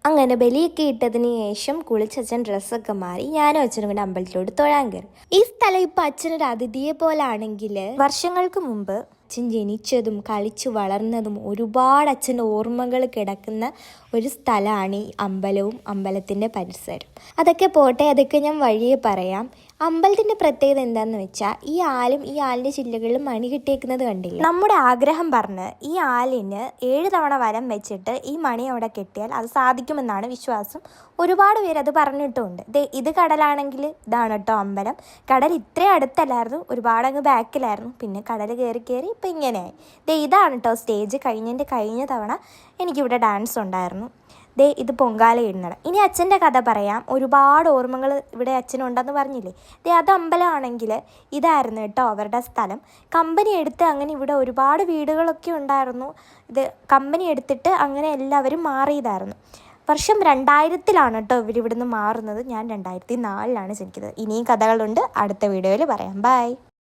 അങ്ങനെ ബലിയൊക്കെ ഇട്ടതിന് ശേഷം കുളിച്ചച്ഛൻ ഡ്രസ്സൊക്കെ മാറി ഞാനും അച്ഛനും കൂടെ അമ്പലത്തിലോട്ട് തൊഴാൻ കയറി. ഈ സ്ഥലം ഇപ്പം അച്ഛനൊരു അതിഥിയെ പോലാണെങ്കിൽ വർഷങ്ങൾക്ക് മുമ്പ് അച്ഛൻ ജനിച്ചതും കളിച്ചു വളർന്നതും ഒരുപാട് അച്ഛൻ്റെ ഓർമ്മകൾ കിടക്കുന്ന ഒരു സ്ഥലമാണ് ഈ അമ്പലവും അമ്പലത്തിൻ്റെ പരിസരം. അതൊക്കെ പോട്ടെ, അതൊക്കെ ഞാൻ വഴിയെ പറയാം. അമ്പലത്തിൻ്റെ പ്രത്യേകത എന്താണെന്ന് വെച്ചാൽ ഈ ആലിൻ്റെ ചില്ലകളിലും മണി കിട്ടിയേക്കുന്നത് കണ്ടില്ല. നമ്മുടെ ആഗ്രഹം പറഞ്ഞ് ഈ ആലിന് 7 തവണ വരം വെച്ചിട്ട് ഈ മണി അവിടെ കെട്ടിയാൽ അത് സാധിക്കുമെന്നാണ് വിശ്വാസം. ഒരുപാട് പേര് അത് പറഞ്ഞിട്ടുമുണ്ട്. ഇത് കടലാണെങ്കിൽ ഇതാണ് കേട്ടോ അമ്പലം. കടൽ ഇത്രയും അടുത്തല്ലായിരുന്നു, ഒരുപാടങ്ങ് ബാക്കിലായിരുന്നു. പിന്നെ കടൽ കയറി ഇപ്പം ഇങ്ങനെയായി. ഇതാണ് കേട്ടോ സ്റ്റേജ്. കഴിഞ്ഞ തവണ എനിക്കിവിടെ ഡാൻസ് ഉണ്ടായിരുന്നു. ഇത് പൊങ്കാല ഇടുന്നത്. ഇനി അച്ഛൻ്റെ കഥ പറയാം. ഒരുപാട് ഓർമ്മകൾ ഇവിടെ അച്ഛനുണ്ടെന്ന് പറഞ്ഞില്ലേ. അത് അമ്പലമാണെങ്കിൽ ഇതായിരുന്നു കേട്ടോ അവരുടെ സ്ഥലം. കമ്പനി എടുത്ത് അങ്ങനെ ഇവിടെ ഒരുപാട് വീടുകളൊക്കെ ഉണ്ടായിരുന്നു. ഇത് കമ്പനി എടുത്തിട്ട് അങ്ങനെ എല്ലാവരും മാറിയതായിരുന്നു. വർഷം 2000-ലാണ് കേട്ടോ ഇവരിവിടുന്ന് മാറുന്നത്. ഞാൻ 2004-ലാണ് ജനിക്കുന്നത്. ഇനിയും കഥകളുണ്ട്, അടുത്ത വീഡിയോയിൽ പറയാം. ബൈ.